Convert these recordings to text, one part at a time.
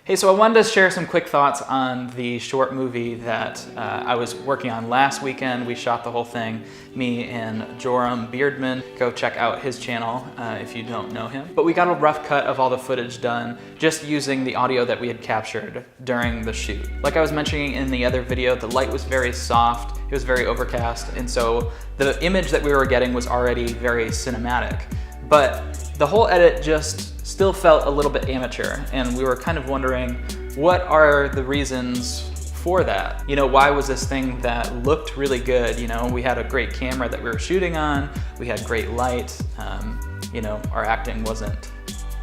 Hey, so I wanted to share some quick thoughts on the short movie that I was working on last weekend. We shot the whole thing, me and Joram Beardman. Go check out his channel if you don't know him. But we got a rough cut of all the footage done just using the audio that we had captured during the shoot. Like I was mentioning in the other video, the light was very soft, it was very overcast, and so the image that we were getting was already very cinematic. But the whole edit just still felt a little bit amateur, and we were kind of wondering, what are the reasons for that? You know, why was this thing that looked really good? You know, we had a great camera that we were shooting on, we had great light, you know, our acting wasn't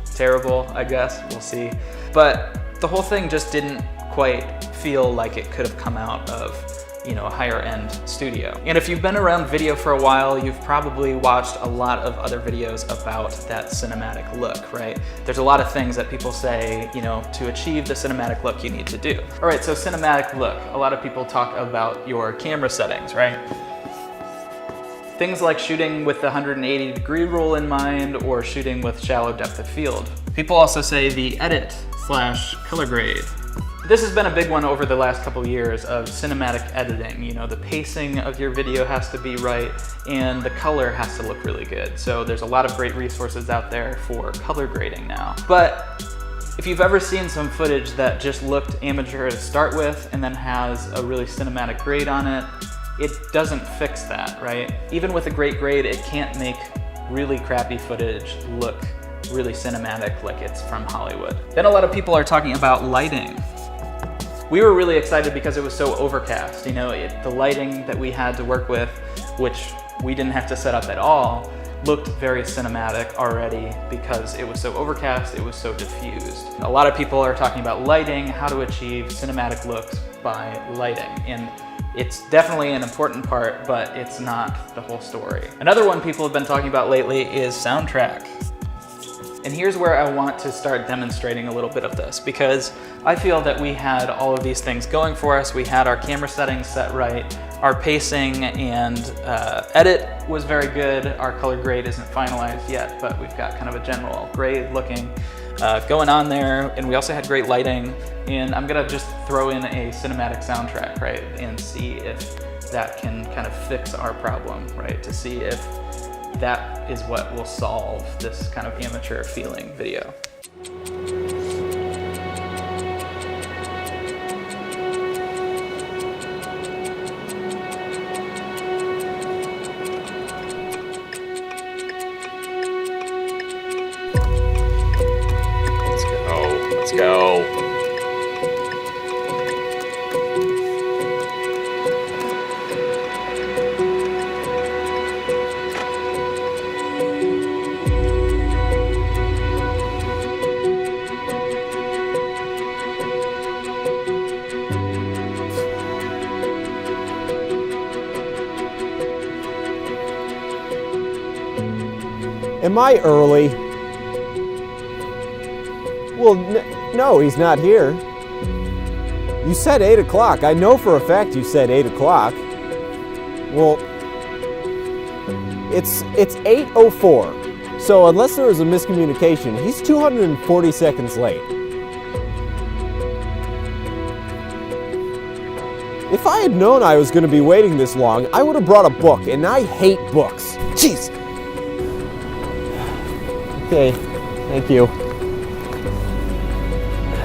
terrible, I guess, we'll see. But the whole thing just didn't quite feel like it could have come out of, you know, a higher end studio. And if you've been around video for a while, you've probably watched a lot of other videos about that cinematic look, right? There's a lot of things that people say, you know, to achieve the cinematic look you need to do. All right, so cinematic look. A lot of people talk about your camera settings, right? Things like shooting with the 180-degree rule in mind or shooting with shallow depth of field. People also say the edit/color grade. This has been a big one over the last couple of years of cinematic editing. You know, the pacing of your video has to be right and the color has to look really good. So there's a lot of great resources out there for color grading now. But if you've ever seen some footage that just looked amateur to start with and then has a really cinematic grade on it, it doesn't fix that, right? Even with a great grade, it can't make really crappy footage look really cinematic like it's from Hollywood. Then a lot of people are talking about lighting. We were really excited because it was so overcast. You know, the lighting that we had to work with, which we didn't have to set up at all, looked very cinematic already because it was so overcast, it was so diffused. A lot of people are talking about lighting, how to achieve cinematic looks by lighting. And it's definitely an important part, but it's not the whole story. Another one people have been talking about lately is soundtrack. And here's where I want to start demonstrating a little bit of this, because I feel that we had all of these things going for us. We had our camera settings set right, our pacing and edit was very good. Our color grade isn't finalized yet, but we've got kind of a general grade looking going on there. And we also had great lighting. And I'm gonna just throw in a cinematic soundtrack, right? And see if that can kind of fix our problem, right? To see if that is what will solve this kind of amateur feeling video. Let's go. Am I early? Well, no, he's not here. You said 8 o'clock. I know for a fact you said 8 o'clock. Well, it's 8:04. So unless there was a miscommunication, he's 240 seconds late. If I had known I was going to be waiting this long, I would have brought a book, and I hate books. Jeez. Okay, thank you.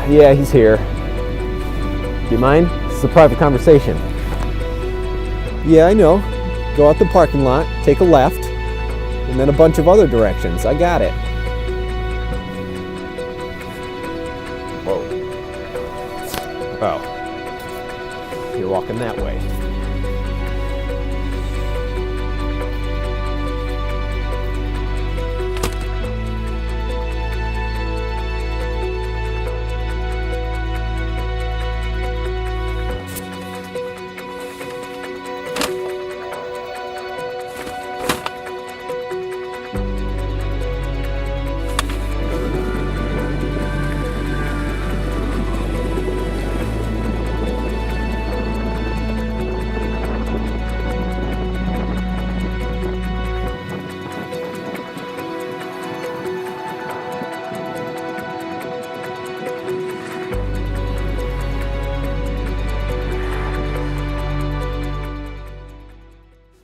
Yeah, he's here. Do you mind? This is a private conversation. Yeah, I know. Go out the parking lot, take a left, and then a bunch of other directions. I got it. Whoa. Oh. You're walking that way.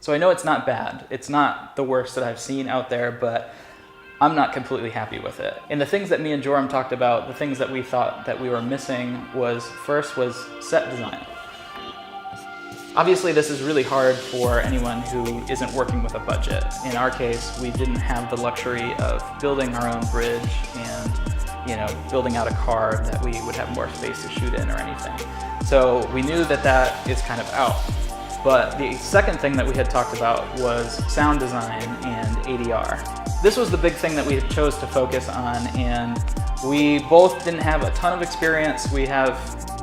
So I know it's not bad. It's not the worst that I've seen out there, but I'm not completely happy with it. And the things that me and Joram talked about, the things that we thought that we were missing was set design. Obviously, this is really hard for anyone who isn't working with a budget. In our case, we didn't have the luxury of building our own bridge and building out a car that we would have more space to shoot in or anything. So we knew that that is kind of out. But the second thing that we had talked about was sound design and ADR. This was the big thing that we chose to focus on, and we both didn't have a ton of experience. We have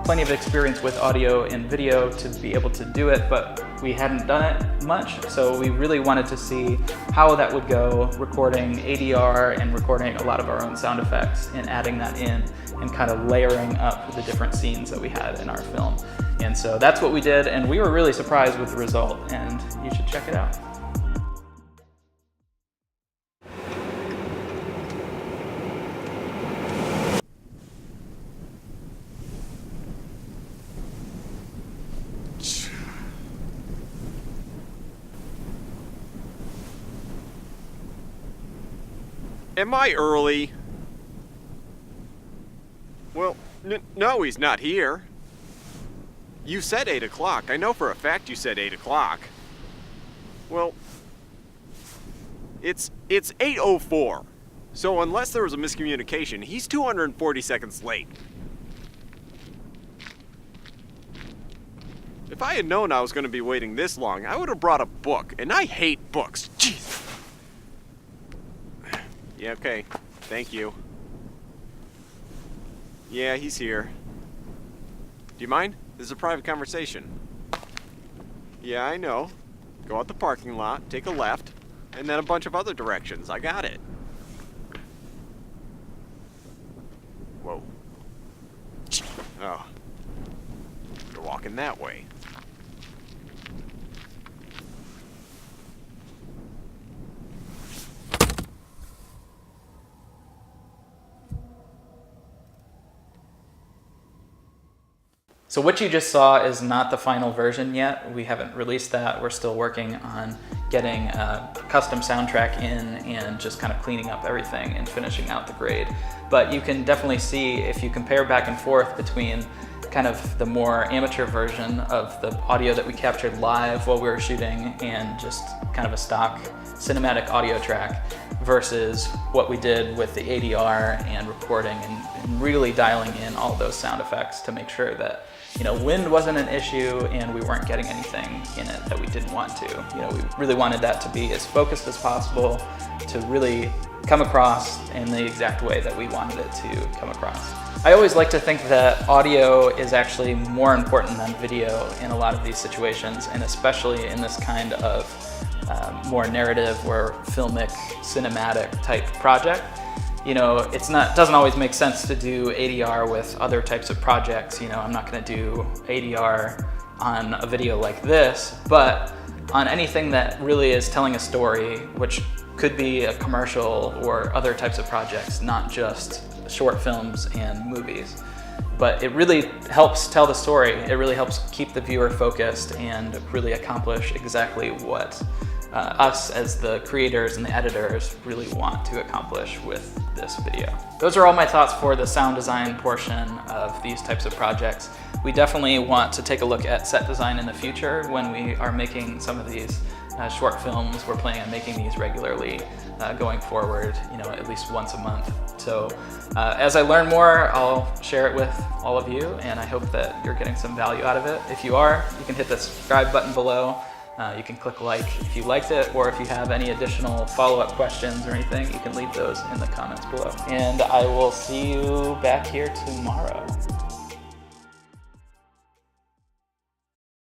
plenty of experience with audio and video to be able to do it, but we hadn't done it much, so we really wanted to see how that would go, recording ADR and recording a lot of our own sound effects and adding that in and kind of layering up the different scenes that we had in our film. And so that's what we did, and we were really surprised with the result, and you should check it out. Am I early? Well, no, he's not here. You said 8 o'clock. I know for a fact you said 8 o'clock. Well, it's 8:04. So unless there was a miscommunication, he's 240 seconds late. If I had known I was going to be waiting this long, I would have brought a book, and I hate books. Jeez. Yeah, okay. Thank you. Yeah, he's here. Do you mind? This is a private conversation. Yeah, I know. Go out the parking lot, take a left, and then a bunch of other directions. I got it. Whoa. Oh. You're walking that way. So what you just saw is not the final version yet. We haven't released that. We're still working on getting a custom soundtrack in and just kind of cleaning up everything and finishing out the grade. But you can definitely see, if you compare back and forth between kind of the more amateur version of the audio that we captured live while we were shooting and just kind of a stock cinematic audio track versus what we did with the ADR and recording and really dialing in all those sound effects to make sure that wind wasn't an issue and we weren't getting anything in it that we didn't want to. We really wanted that to be as focused as possible to really come across in the exact way that we wanted it to come across. I always like to think that audio is actually more important than video in a lot of these situations, and especially in this kind of more narrative or filmic, cinematic type project. Doesn't always make sense to do ADR with other types of projects. I'm not going to do ADR on a video like this, but on anything that really is telling a story, which could be a commercial or other types of projects, not just short films and movies. But it really helps tell the story. It really helps keep the viewer focused and really accomplish exactly what us as the creators and the editors really want to accomplish with this video. Those are all my thoughts for the sound design portion of these types of projects. We definitely want to take a look at set design in the future when we are making some of these short films. We're planning on making these regularly going forward, at least once a month. So as I learn more, I'll share it with all of you, and I hope that you're getting some value out of it. If you are, you can hit the subscribe button below. You can click like if you liked it, or if you have any additional follow-up questions or anything, you can leave those in the comments below. And I will see you back here tomorrow.